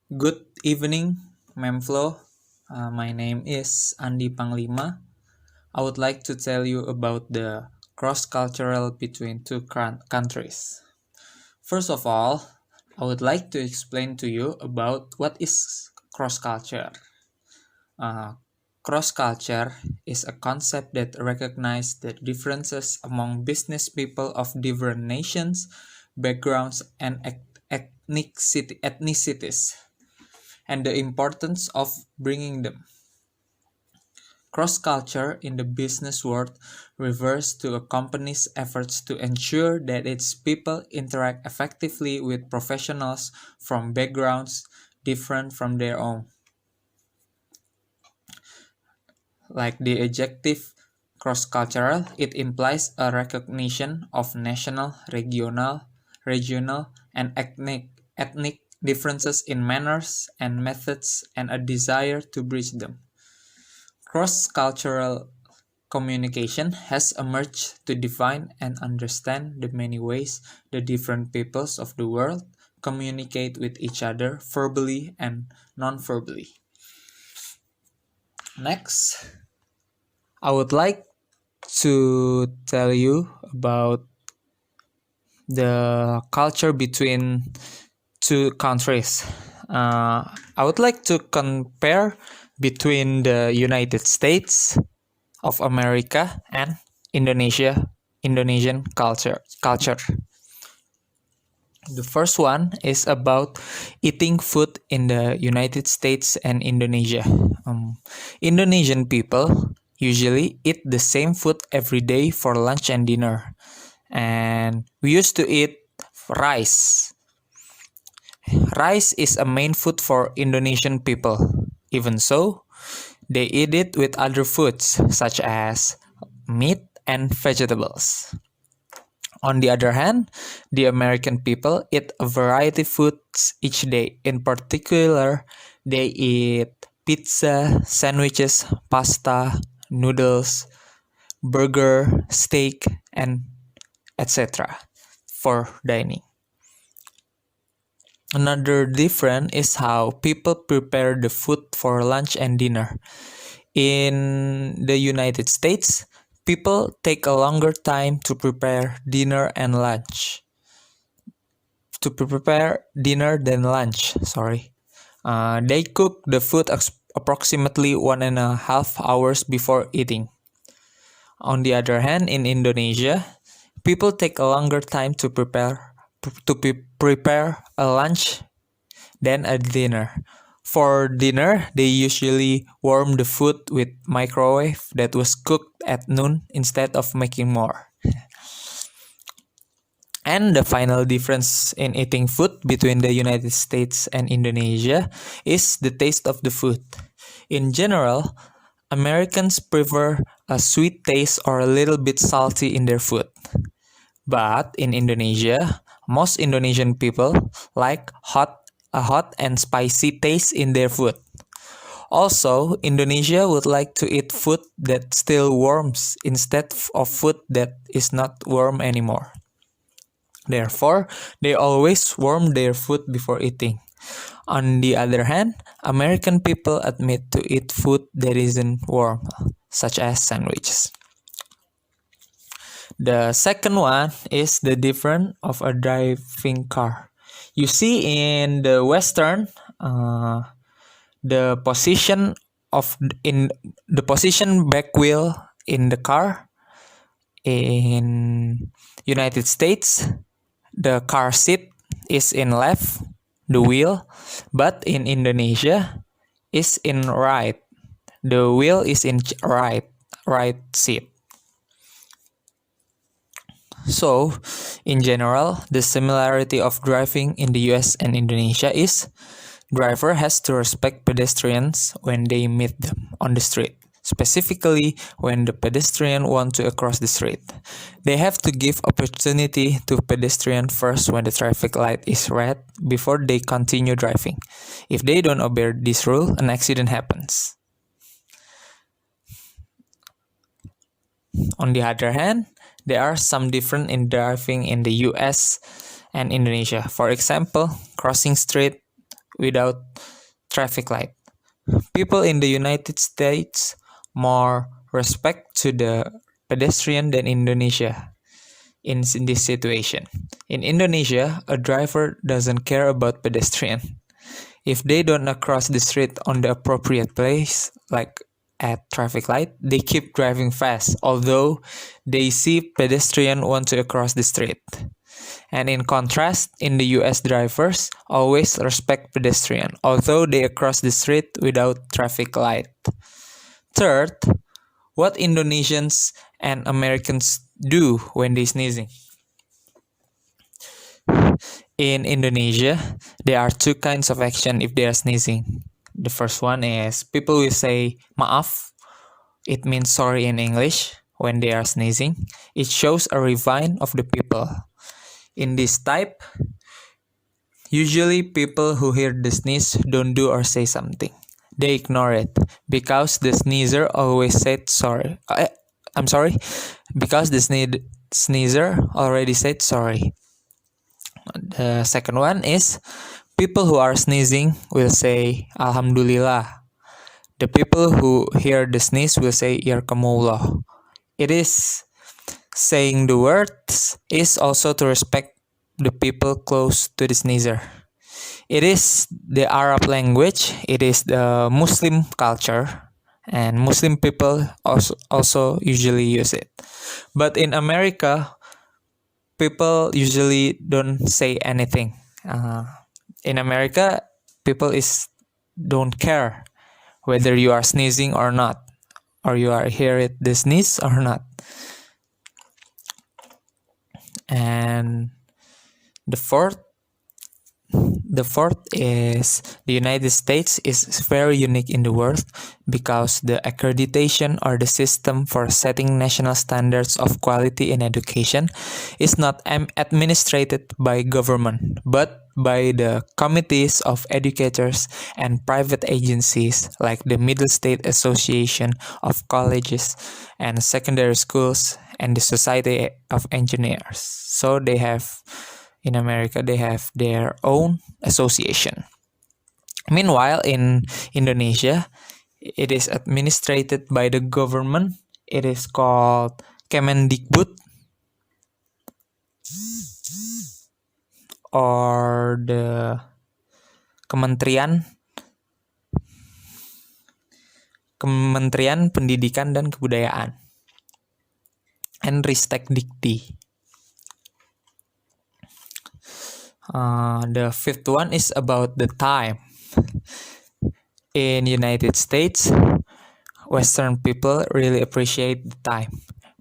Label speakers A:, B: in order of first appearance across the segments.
A: Good evening, Memflo. My name is Andi Panglima. I would like to tell you about the cross-cultural between two countries. First of all, I would like to explain to you about what is cross-culture. Uh, Cross-culture is a concept that recognizes the differences among business people of different nations, backgrounds, and ethnicities, and the importance of bringing them. Cross-culture in the business world refers to a company's efforts to ensure that its people interact effectively with professionals from backgrounds different from their own. Like the adjective cross-cultural, it implies a recognition of national, regional, and ethnic differences in manners and methods and a desire to bridge them. Cross-cultural communication has emerged to define and understand the many ways the different peoples of the world communicate with each other verbally and non-verbally. Next, I would like to tell you about the culture between two countries. I would like to compare between the United States of America and Indonesian culture. The first one is about eating food in the United States and Indonesia. Indonesian people usually eat the same food every day for lunch and dinner. And we used to eat rice. Rice is a main food for Indonesian people. Even so, they eat it with other foods such as meat and vegetables. On the other hand, the American people eat a variety of foods each day. In particular, they eat pizza, sandwiches, pasta, noodles, burger, steak, and etc. for dining. Another difference is how people prepare the food for lunch and dinner. In the United States, people take a longer time to prepare dinner and lunch. To prepare dinner than lunch, sorry. They cook the food approximately 1.5 hours before eating. On the other hand, in Indonesia, people take a longer time to prepare a lunch than a dinner. For dinner, they usually warm the food with microwave that was cooked at noon instead of making more. And the final difference in eating food between the United States and Indonesia is the taste of the food. In general, Americans prefer a sweet taste or a little bit salty in their food. But in Indonesia, most Indonesian people like a hot and spicy taste in their food. Also, Indonesia would like to eat food that still warms instead of food that is not warm anymore. Therefore, they always warm their food before eating. On the other hand, American people admit to eat food that isn't warm, such as sandwiches. The second one is the difference of a driving car. You see in the Western, the position back wheel in the car. In United States, the car seat is in left, the wheel, but in Indonesia is in right. The wheel is in right seat. So, in general, the similarity of driving in the US and Indonesia is driver has to respect pedestrians when they meet them on the street, specifically when the pedestrian want to cross the street. They have to give opportunity to pedestrian first when the traffic light is red before they continue driving. If they don't obey this rule, an accident happens. On the other hand, there are some difference in driving in the US and Indonesia. For example, crossing street without traffic light. People in the United States more respect to the pedestrian than Indonesia in this situation. In Indonesia, a driver doesn't care about pedestrian. If they don't cross the street on the appropriate place, like at traffic light, they keep driving fast, although they see pedestrian want to cross the street. And in contrast, in the U.S., drivers always respect pedestrian, although they cross the street without traffic light. Third, what Indonesians and Americans do when they sneezing. In Indonesia, there are two kinds of action if they are sneezing. The first one is people will say maaf. It means sorry in English when they are sneezing. It shows a refine of the people. In this type, usually people who hear the sneeze don't do or say something. They ignore it because the sneezer always said sorry. I'm sorry, because the sneezer already said sorry. The second one is people who are sneezing will say Alhamdulillah. The people who hear the sneeze will say Yarkamullah. It is saying the words is also to respect the people close to the sneezer. It is the Arab language, it is the Muslim culture, and Muslim people also usually use it. But in America, people usually don't say anything. In America, people don't care whether you are sneezing or not, or you are hear the sneeze or not. And the fourth is the United States is very unique in the world because the accreditation or the system for setting national standards of quality in education is not administered by government but by the committees of educators and private agencies like the Middle State Association of Colleges and Secondary Schools and the Society of Engineers. So in America, they have their own association. Meanwhile, in Indonesia, it is administered by the government. It is called Kemendikbud or the Kementerian Pendidikan dan Kebudayaan and Ristek Dikti. The fifth one is about the time. In United States, Western people really appreciate the time.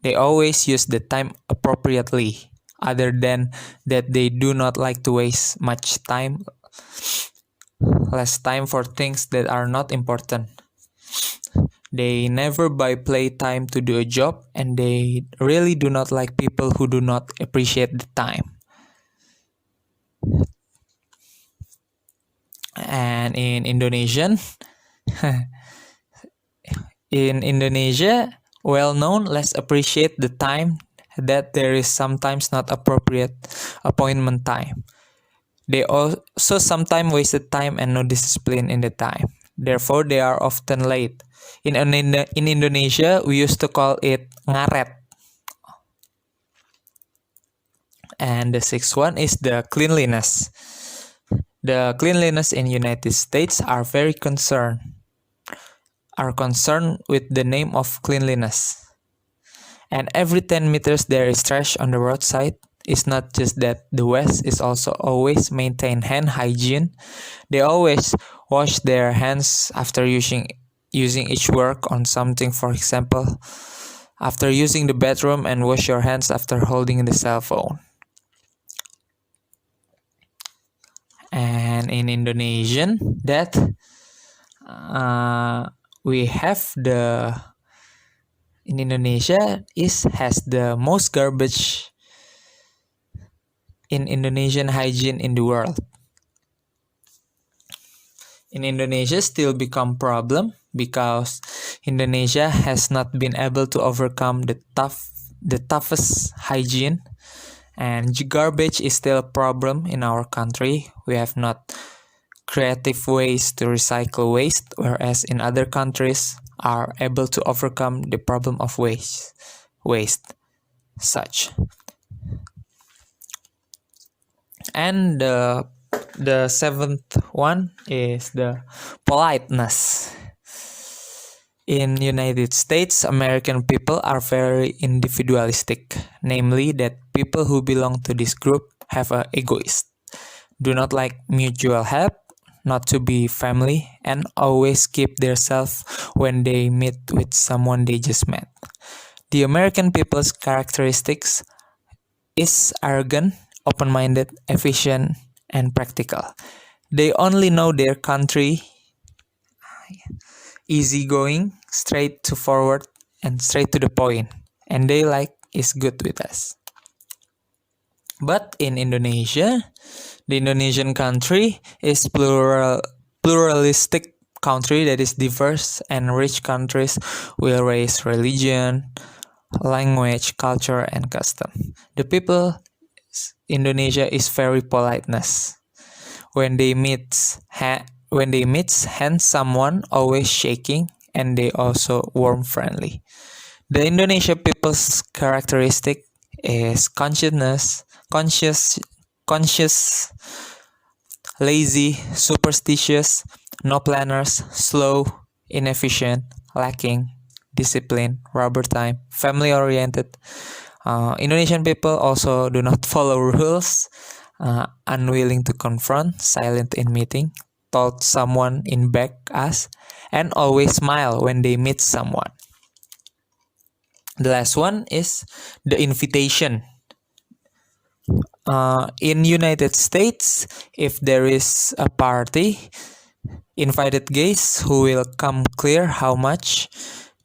A: They always use the time appropriately. Other than that, they do not like to waste much time, less time for things that are not important. They never buy playtime to do a job, and they really do not like people who do not appreciate the time. And in Indonesian, well known, let's appreciate the time that there is sometimes not appropriate appointment time. They also sometimes wasted time and no discipline in the time. Therefore, they are often late. In Indonesia, we used to call it ngaret. And the sixth one is the cleanliness. The cleanliness in United States are concerned with the name of cleanliness. And every 10 meters there is trash on the roadside. It's not just that the West is also always maintain hand hygiene. They always wash their hands after using each work on something. For example, after using the bathroom, and wash your hands after holding the cell phone. And in Indonesian, that we have in Indonesia has the most garbage in Indonesian hygiene in the world. In Indonesia still become problem because Indonesia has not been able to overcome the toughest hygiene, and garbage is still a problem in our country. We have not creative ways to recycle waste, whereas in other countries are able to overcome the problem of waste such. And the seventh one is the politeness. In United States, American people are very individualistic, namely that people who belong to this group have a egoist, do not like mutual help, not to be family, and always keep their self when they meet with someone they just met. The American people's characteristics is arrogant, open-minded, efficient, and practical. They only know their country, easygoing, straight to forward, and straight to the point, and they like is good with us. But in Indonesia, the Indonesian country is pluralistic country that is diverse and rich countries with race, religion, language, culture, and custom. The people Indonesia is very politeness. When they meet hand someone always shaking, and they also warm friendly. The Indonesian people's characteristic is conscious, lazy, superstitious, no planners, slow, inefficient, lacking discipline, rubber time, family oriented. Indonesian people also do not follow rules, unwilling to confront, silent in meeting, told someone in back us, and always smile when they meet someone. The last one is the invitation. In United States, if there is a party, invited guests who will come clear how much,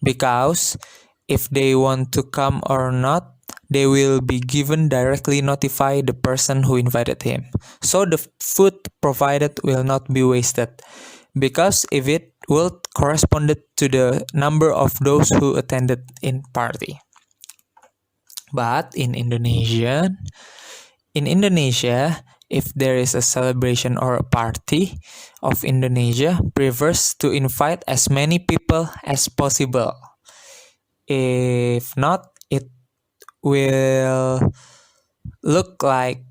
A: because if they want to come or not, they will be given directly notify the person who invited him. So the food provided will not be wasted, because if it will correspond to the number of those who attended in party. But in Indonesia, if there is a celebration or a party of Indonesia, prefers to invite as many people as possible. If not, it will look like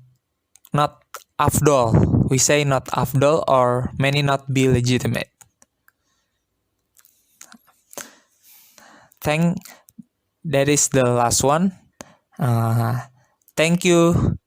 A: not afdol. We say not afdol, or many not be legitimate. That is the last one. Thank you